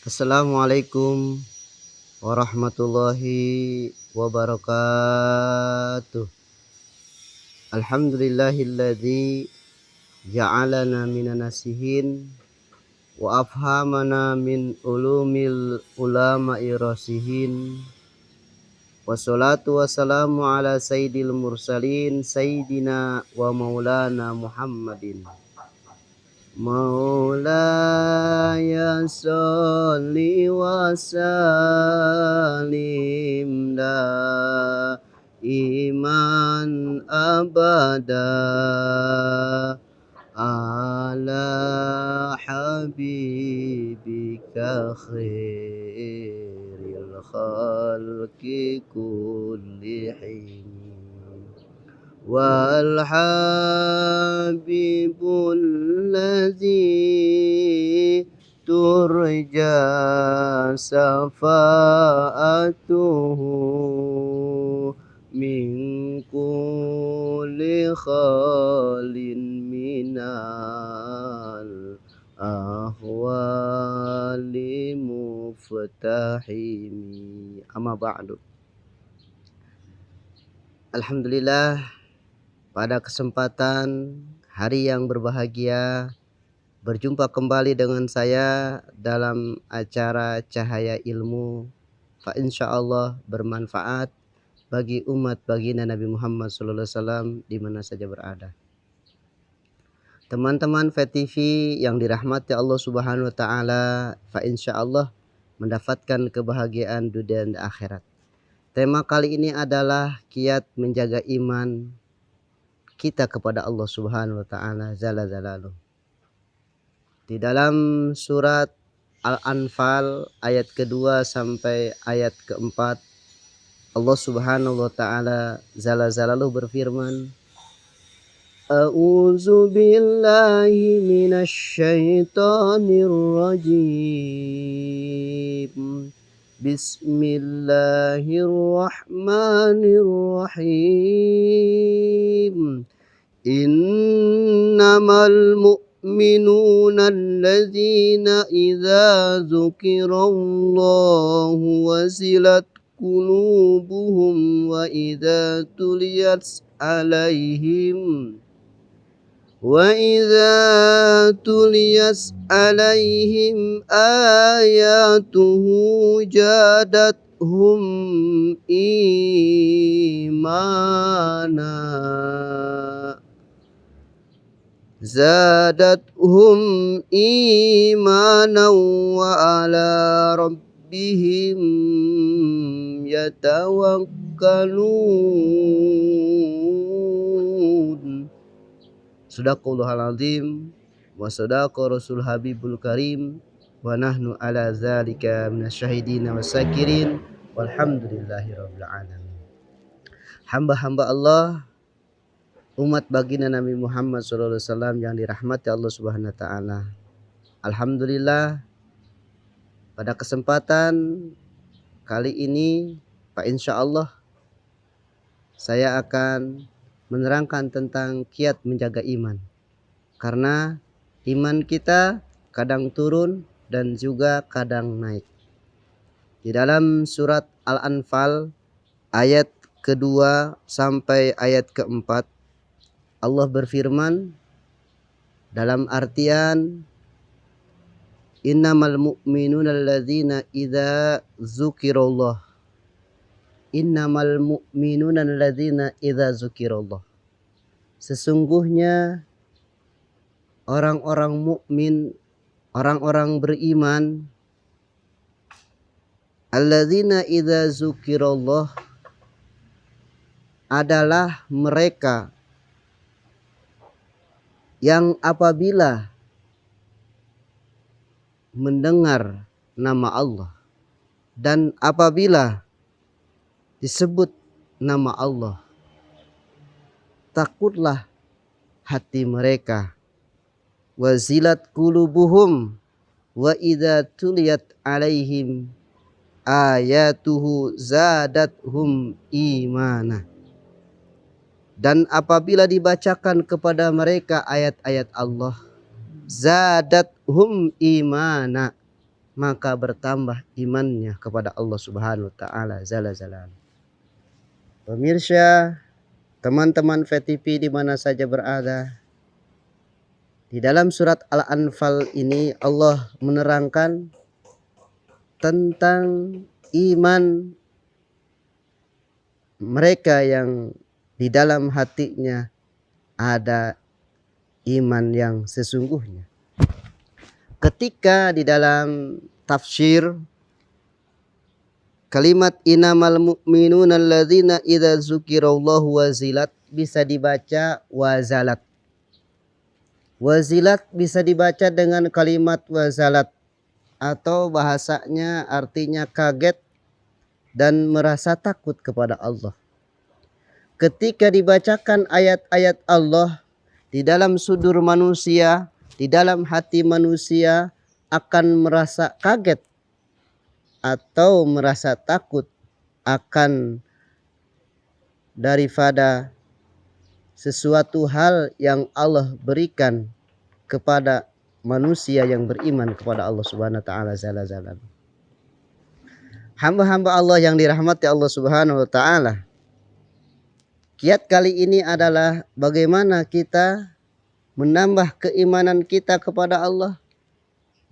Assalamualaikum warahmatullahi wabarakatuh. Alhamdulillahilladzi ja'alana minan nasihin wa afhamana min ulumil ulama'i rasihin. Wassalatu wassalamu ala sayyidil mursalin sayyidina wa maulana Muhammadin. Maulaya sholli wa sallim iman abada ala habibika khairil khalqi kullihim wal habibul ladzi turja safa'atuhu min kulli khalin minal ahwali muftahimi amma ba'du. Alhamdulillah, pada kesempatan hari yang berbahagia, berjumpa kembali dengan saya dalam acara Cahaya Ilmu. Fa insyaallah bermanfaat bagi umat baginda Nabi Muhammad SAW di mana saja berada. Teman-teman VTV yang dirahmati Allah Subhanahu wa taala, fa insyaallah mendapatkan kebahagiaan dunia dan akhirat. Tema kali ini adalah kiat menjaga iman kita kepada Allah Subhanahu wa taala Jalla Jalaluh. Di dalam surat Al-Anfal ayat kedua sampai ayat keempat, Allah Subhanahu wa taala Jalla Jalaluh berfirman, A'udzu billahi minasy syaithanir rajim. Bismillahirrahmanirrahim. Innamal mu'minuna alladzina idza dzukirallahu wazilat qulubuhum wa idza tuliyat alaihim ayatuhu jadathum imana wa ala rabbihim yatawakkalun. Sadaqallahul azim wa sadaqa rasul habibul karim wa nahnu ala zalika minasyahidin wasyakirin walhamdulillahi rabbil alamin. Hamba-hamba Allah, umat baginda Nabi Muhammad SAW yang dirahmati Allah Subhanahu wa taala. Alhamdulillah, pada kesempatan kali ini Pak insyaallah saya akan menerangkan tentang kiat menjaga iman. Karena iman kita kadang turun dan juga kadang naik. Di dalam surat Al-Anfal ayat kedua sampai ayat keempat, Allah berfirman dalam artian innamal mu'minuna alladzina idza dzukirallah. Innamal mu'minuna alladzina idza dzukirallah. Sesungguhnya orang-orang mukmin, orang-orang beriman, alladzina idza dzukirallah adalah mereka yang apabila mendengar nama Allah dan apabila disebut nama Allah, takutlah hati mereka. Wazilat qulubuhum wa idza tuliyat alaihim ayatuhu zadathum imana. Dan apabila dibacakan kepada mereka ayat-ayat Allah, zadathum imana, maka bertambah imannya kepada Allah Subhanahu wa taala Jalla Jalaluhu. Pemirsa, teman-teman VTV di mana saja berada, di dalam surat Al-Anfal ini Allah menerangkan tentang iman mereka yang di dalam hatinya ada iman yang sesungguhnya. Ketika di dalam tafsir kalimat innamal mu'minuna alladzina idza dzukirallahu wazilat bisa dibaca wazalat. Wazilat bisa dibaca dengan kalimat wazalat atau bahasanya artinya kaget dan merasa takut kepada Allah. Ketika dibacakan ayat-ayat Allah di dalam sudur manusia, di dalam hati manusia akan merasa kaget atau merasa takut akan daripada sesuatu hal yang Allah berikan kepada manusia yang beriman kepada Allah Subhanahu wa taala Jalla Jalaluhu. Hamba-hamba Allah yang dirahmati Allah Subhanahu wa taala. Kiat kali ini adalah bagaimana kita menambah keimanan kita kepada Allah.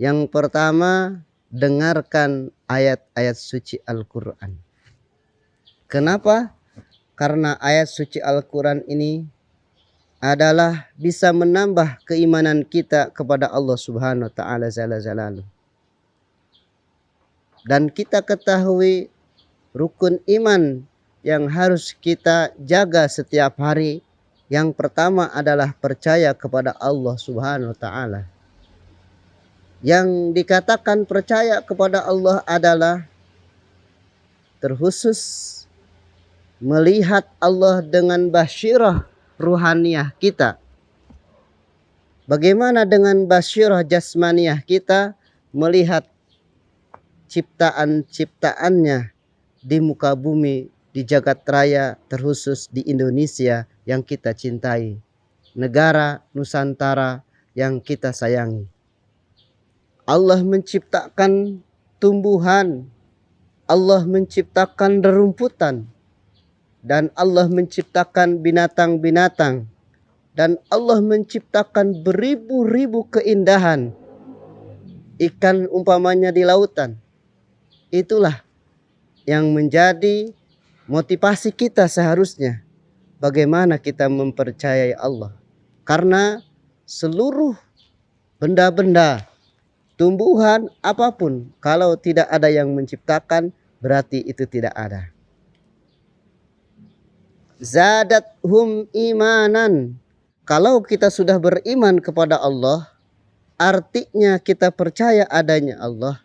Yang pertama, dengarkan ayat-ayat suci Al-Quran. Kenapa? Karena ayat suci Al-Quran ini adalah bisa menambah keimanan kita kepada Allah Subhanahu wa taala Jalla Jalaluhu. Dan kita ketahui rukun iman yang harus kita jaga setiap hari. Yang pertama adalah percaya kepada Allah Subhanahu wa taala. Yang dikatakan percaya kepada Allah adalah terkhusus melihat Allah dengan basyirah ruhaniyah kita. Bagaimana dengan basyirah jasmaniyah kita melihat ciptaan-ciptaannya di muka bumi, di jagat raya, terkhusus di Indonesia yang kita cintai, negara Nusantara yang kita sayangi. Allah menciptakan tumbuhan, Allah menciptakan rerumputan, dan Allah menciptakan binatang-binatang, dan Allah menciptakan beribu-ribu keindahan ikan umpamanya di lautan. Itulah yang menjadi motivasi kita seharusnya. Bagaimana kita mempercayai Allah. Karena seluruh benda-benda, tumbuhan apapun, kalau tidak ada yang menciptakan, berarti itu tidak ada. Zadathum imanan. Kalau kita sudah beriman kepada Allah, artinya kita percaya adanya Allah.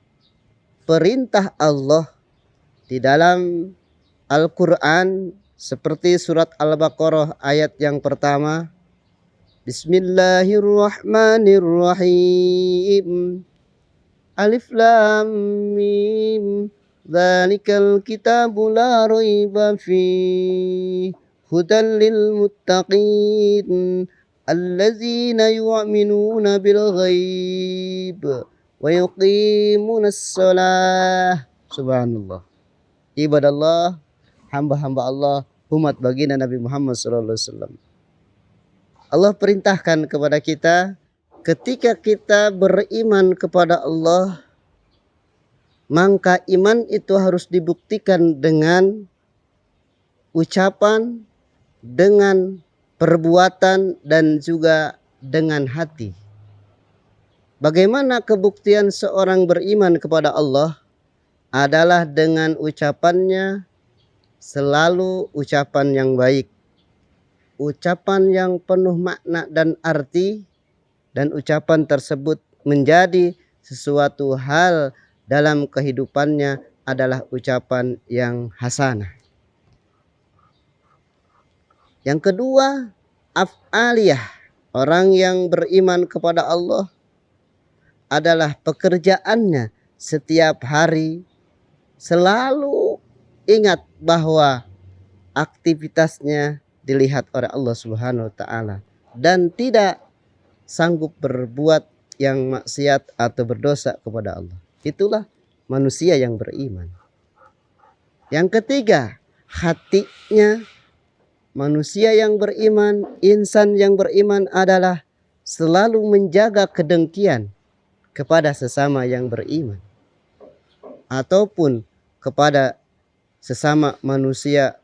Perintah Allah di dalam Al-Quran seperti surat Al-Baqarah ayat yang pertama. Bismillahirrahmanirrahim. Alif Lam Mim. Dzalikal kitabu la raiba fihi hudan lil muttaqin allazina yu'minuna bil ghaib wa yuqimunas shalah. Subhanallah. Ibadallah, hamba-hamba Allah, umat baginda Nabi Muhammad SAW. Allah perintahkan kepada kita, ketika kita beriman kepada Allah, maka iman itu harus dibuktikan dengan ucapan, dengan perbuatan, dan juga dengan hati. Bagaimana kebuktian seorang beriman kepada Allah? Adalah dengan ucapannya selalu ucapan yang baik, ucapan yang penuh makna dan arti, dan ucapan tersebut menjadi sesuatu hal dalam kehidupannya adalah ucapan yang hasanah. Yang kedua, af'aliyah. Orang yang beriman kepada Allah adalah pekerjaannya setiap hari selalu ingat bahwa aktivitasnya dilihat oleh Allah Subhanahu wa taala dan tidak sanggup berbuat yang maksiat atau berdosa kepada Allah. Itulah manusia yang beriman. Yang ketiga, hatinya manusia yang beriman, insan yang beriman adalah selalu menjaga kedengkian kepada sesama yang beriman ataupun kepada sesama manusia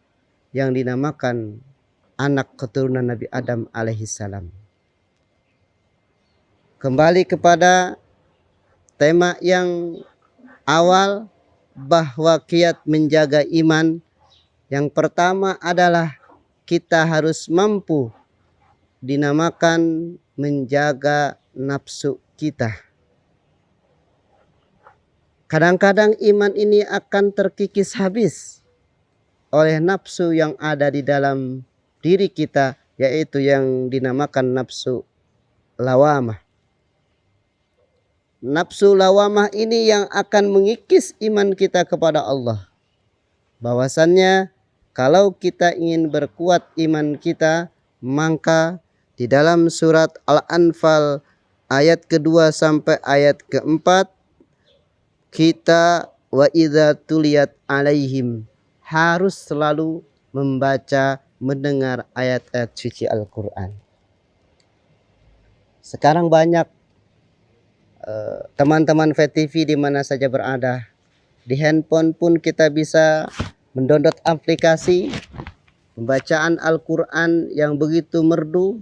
yang dinamakan anak keturunan Nabi Adam alaihissalam. Kembali kepada tema yang awal, bahwa kiat menjaga iman yang pertama adalah kita harus mampu dinamakan menjaga nafsu kita. Kadang-kadang iman ini akan terkikis habis oleh nafsu yang ada di dalam diri kita, yaitu yang dinamakan nafsu lawamah. Nafsu lawamah ini yang akan mengikis iman kita kepada Allah. Bahwasannya kalau kita ingin berkuat iman kita, maka di dalam surat Al-Anfal ayat kedua sampai ayat keempat, kita wa idza tuliyat alaihim, harus selalu membaca, mendengar ayat-ayat suci Al-Quran. Sekarang banyak teman-teman VTV di mana saja berada, di handphone pun kita bisa mendownload aplikasi pembacaan Al-Quran yang begitu merdu.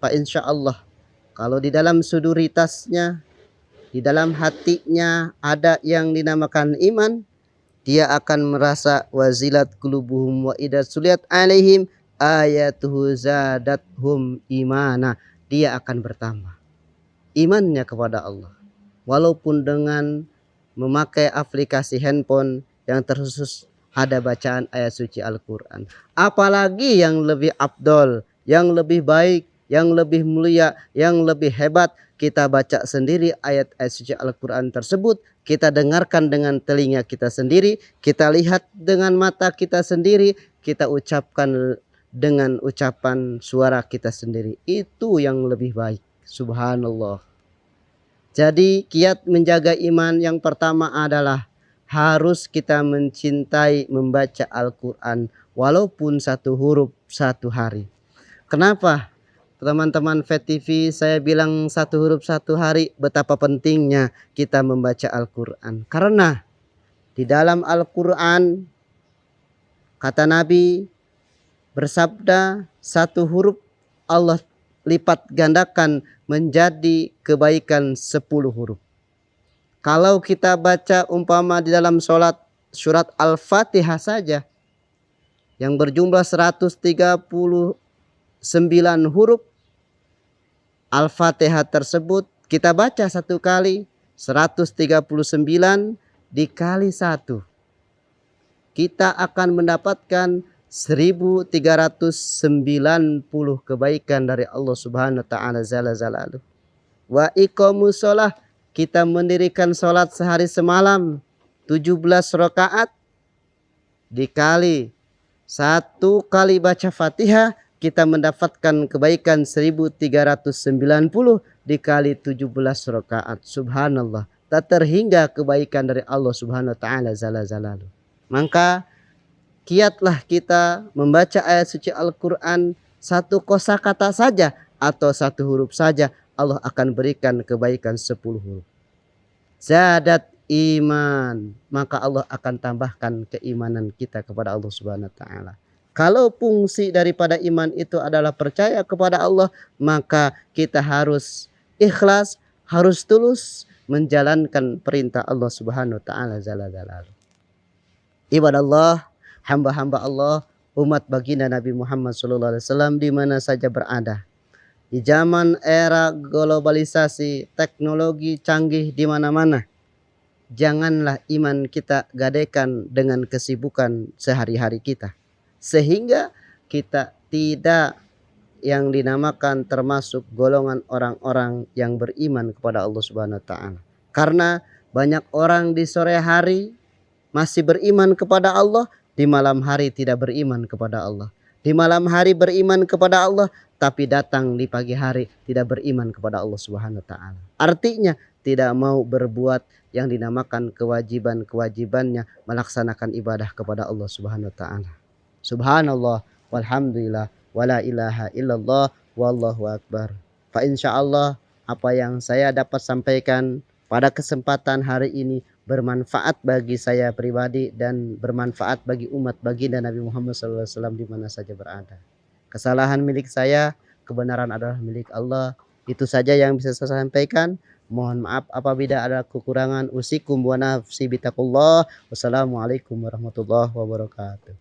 Pak, insya Allah kalau di dalam suduritasnya, di dalam hatinya ada yang dinamakan iman, dia akan merasa wazilat qulubuhum wa idza suliyat alaihim ayatuhu zadathum imana. Dia akan bertambah imannya kepada Allah, walaupun dengan memakai aplikasi handphone yang terkhusus ada bacaan ayat suci Al-Quran. Apalagi yang lebih afdol, yang lebih baik, yang lebih mulia, yang lebih hebat, kita baca sendiri ayat-ayat suci Al-Quran tersebut, kita dengarkan dengan telinga kita sendiri, kita lihat dengan mata kita sendiri, kita ucapkan dengan ucapan suara kita sendiri. Itu yang lebih baik. Subhanallah. Jadi kiat menjaga iman yang pertama adalah harus kita mencintai membaca Al-Quran walaupun satu huruf satu hari. Kenapa? Teman-teman VTV, saya bilang satu huruf satu hari, betapa pentingnya kita membaca Al-Quran. Karena di dalam Al-Quran kata Nabi bersabda, satu huruf Allah lipat gandakan menjadi kebaikan 10 huruf. Kalau kita baca umpama di dalam sholat surat Al-Fatihah saja yang berjumlah 139 huruf, Al-Fatihah tersebut kita baca satu kali, 139 dikali 1, kita akan mendapatkan 1390 kebaikan dari Allah Subhanahu wa taala zala zalaluh. Wa iqamus shalah, kita mendirikan sholat sehari semalam 17 rakaat dikali satu kali baca Fatihah, kita mendapatkan kebaikan 1390 dikali 17 rakaat. Subhanallah, tak terhingga kebaikan dari Allah Subhanahu wa taala zala zalaluh. Maka kiatlah kita membaca ayat suci Al-Quran satu kosakata saja atau satu huruf saja, Allah akan berikan kebaikan 10 huruf. Zadat iman, maka Allah akan tambahkan keimanan kita kepada Allah Subhanahu wa taala. Kalau fungsi daripada iman itu adalah percaya kepada Allah, maka kita harus ikhlas, harus tulus menjalankan perintah Allah Subhanahu wa taala zala zalaluh. Ibadallah, hamba-hamba Allah, umat baginda Nabi Muhammad SAW di mana saja berada. Di zaman era globalisasi, teknologi canggih di mana-mana, janganlah iman kita gadaikan dengan kesibukan sehari-hari kita, sehingga kita tidak yang dinamakan termasuk golongan orang-orang yang beriman kepada Allah Subhanahu wa taala. Karena banyak orang di sore hari masih beriman kepada Allah, di malam hari tidak beriman kepada Allah. Di malam hari beriman kepada Allah, tapi datang di pagi hari tidak beriman kepada Allah Subhanahu wa taala. Artinya tidak mau berbuat yang dinamakan kewajiban-kewajibannya, melaksanakan ibadah kepada Allah Subhanahu wa taala. Subhanallah walhamdulillah wala ilaha illallah wallahu akbar. Fa insyaallah apa yang saya dapat sampaikan pada kesempatan hari ini bermanfaat bagi saya pribadi dan bermanfaat bagi umat baginda Nabi Muhammad SAW di mana saja berada. Kesalahan milik saya, kebenaran adalah milik Allah. Itu saja yang bisa saya sampaikan. Mohon maaf apabila ada kekurangan. Usikum wa nafsi bitaqullah. Wassalamualaikum warahmatullahi wabarakatuh.